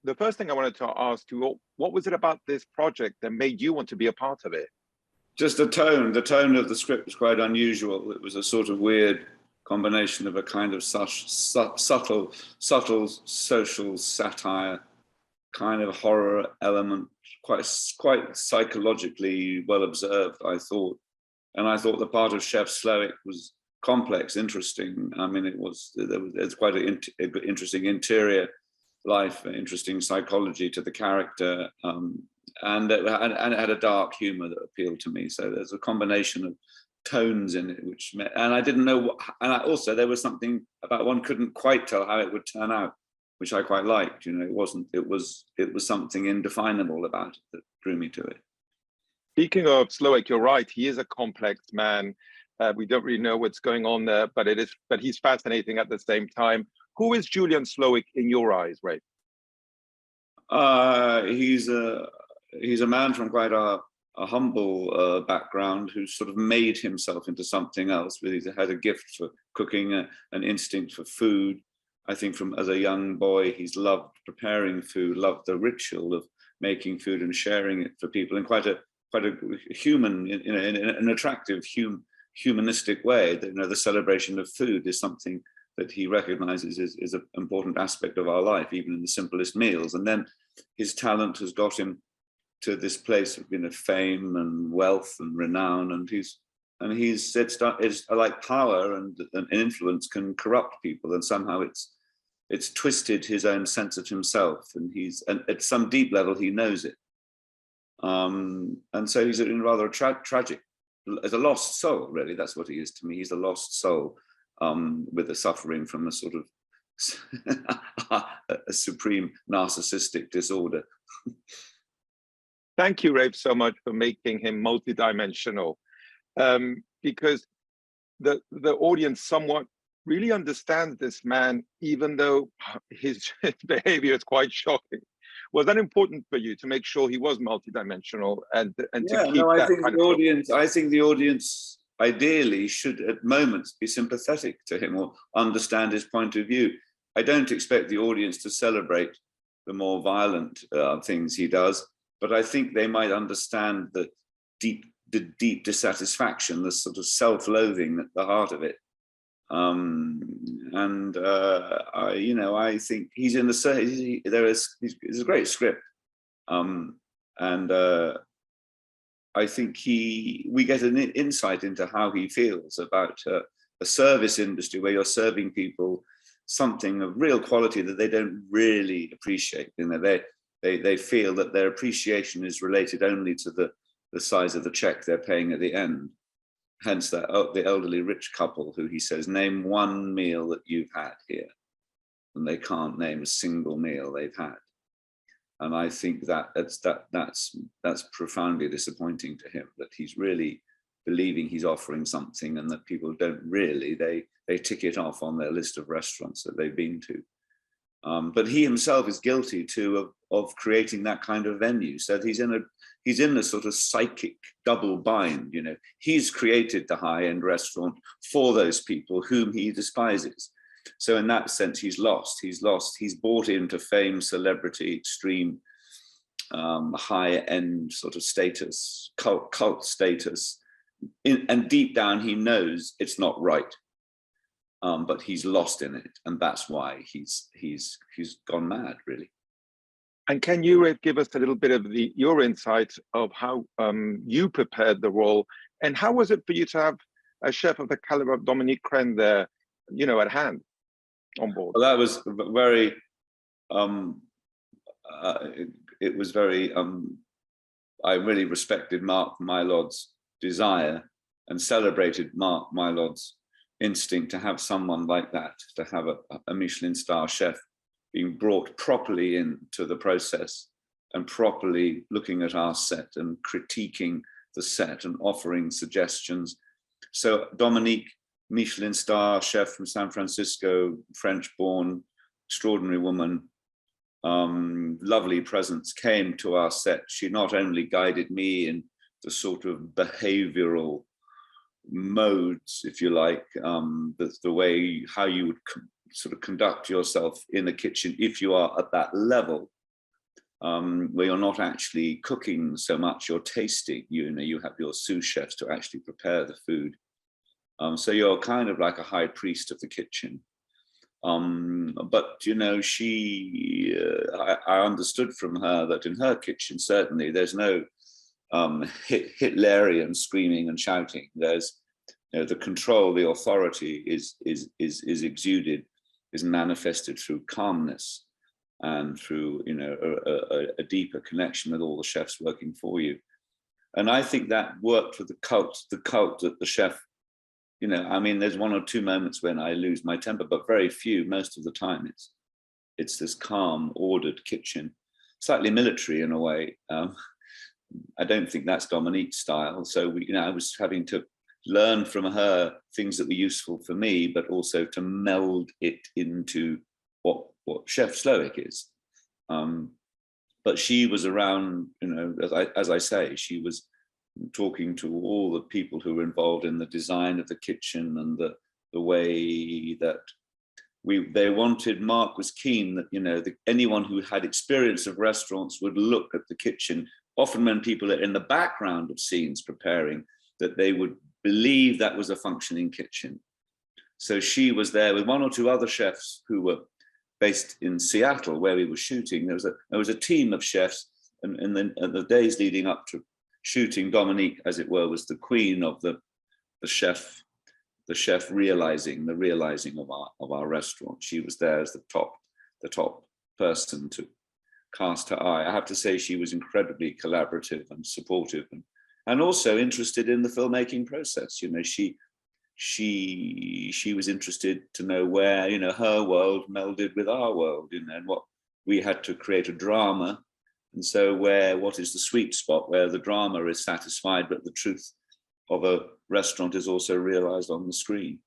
the first thing I wanted to ask you, what was it about this project that made you want to be a part of it? Just the tone of the script was quite unusual. It was a sort of weird combination of a kind of subtle social satire, kind of horror element, quite psychologically well observed, I thought. And I thought the part of Chef Slowik was complex, interesting. I mean, it's quite an interesting interior life, interesting psychology to the character, and it had a dark humor that appealed to me. So there's a combination of tones in it, and I didn't know what, and also there was something about one couldn't quite tell how it would turn out, which I quite liked. You know, it was something indefinable about it that drew me to it. Speaking of Slowik, you're right. He is a complex man. We don't really know what's going on there, but he's fascinating at the same time. Who is Julian Slowik in your eyes, Ray? He's a man from quite a humble background who sort of made himself into something else. Really, he had a gift for cooking, an instinct for food. I think from as a young boy, he's loved preparing food, loved the ritual of making food and sharing it for people in quite a human, in an attractive, humanistic way. That, you know, the celebration of food is something that he recognizes is an important aspect of our life, even in the simplest meals. And then his talent has got him to this place of, you know, fame and wealth and renown, and it's like power and influence can corrupt people, and somehow it's twisted his own sense of himself, and at some deep level he knows it, and so he's in rather a tragic, as a lost soul, really. That's what he is to me. He's a lost soul, with a suffering from a sort of a supreme narcissistic disorder. Thank you, Rafe, so much for making him multidimensional, because the audience somewhat really understands this man, even though his behavior is quite shocking. Was that important for you to make sure he was multidimensional and to keep that kind of audience? I think the audience ideally should at moments be sympathetic to him or understand his point of view. I don't expect the audience to celebrate the more violent things he does, but I think they might understand the deep dissatisfaction, the sort of self-loathing at the heart of it. I think he's in the, it's a great script, I think we get an insight into how he feels about a service industry where you're serving people something of real quality that they don't really appreciate. You know, they feel that their appreciation is related only to the size of the check they're paying at the end. Hence the elderly rich couple who he says, name one meal that you've had here. And they can't name a single meal they've had. And I think that's profoundly disappointing to him, that he's really believing he's offering something and that people don't really, they tick it off on their list of restaurants that they've been to. But he himself is guilty too of creating that kind of venue. So he's in a sort of psychic double bind. You know, he's created the high-end restaurant for those people whom he despises. So in that sense, he's lost. He's bought into fame, celebrity, extreme, high-end sort of status, cult status. And deep down, he knows it's not right. But he's lost in it, and that's why he's gone mad, really. And can you give us a little bit of your insights of how you prepared the role, and how was it for you to have a chef of the caliber of Dominique Crenn there, you know, at hand on board? Well, that was very. It was very. I really respected Mark Mylod's desire and celebrated Mark Mylod's instinct to have someone like that, to have a Michelin star chef being brought properly into the process and properly looking at our set and critiquing the set and offering suggestions. So Dominique, Michelin star chef from San Francisco, French-born, extraordinary woman, lovely presence, came to our set. She not only guided me in the sort of behavioral modes, if you like, the way how you would sort of conduct yourself in the kitchen if you are at that level, where you're not actually cooking so much, you're tasting. You have your sous chefs to actually prepare the food. So you're kind of like a high priest of the kitchen. But I understood from her that in her kitchen, certainly there's no Hitlerian screaming and shouting. There's the control, the authority is exuded, is manifested through calmness and through a deeper connection with all the chefs working for you. And I think that worked for the cult that the chef, I mean, there's one or two moments when I lose my temper, but very few. Most of the time it's this calm, ordered kitchen, slightly military in a way. I don't think that's Dominique's style. So I was having to learn from her things that were useful for me, but also to meld it into what Chef Slowik is. But she was around, as I say, she was talking to all the people who were involved in the design of the kitchen and the way that they wanted. Mark was keen that anyone who had experience of restaurants would look at the kitchen. Often when people are in the background of scenes preparing, that they would believe that was a functioning kitchen. So she was there with one or two other chefs who were based in Seattle, where we were shooting. There was a team of chefs, and then the days leading up to shooting, Dominique, as it were, was the queen of the chef realizing of our restaurant. She was there as the top person to cast her eye. I have to say she was incredibly collaborative and supportive, and also interested in the filmmaking process. She was interested to know where her world melded with our world, and what we had to create a drama. And so what is the sweet spot where the drama is satisfied, but the truth of a restaurant is also realized on the screen.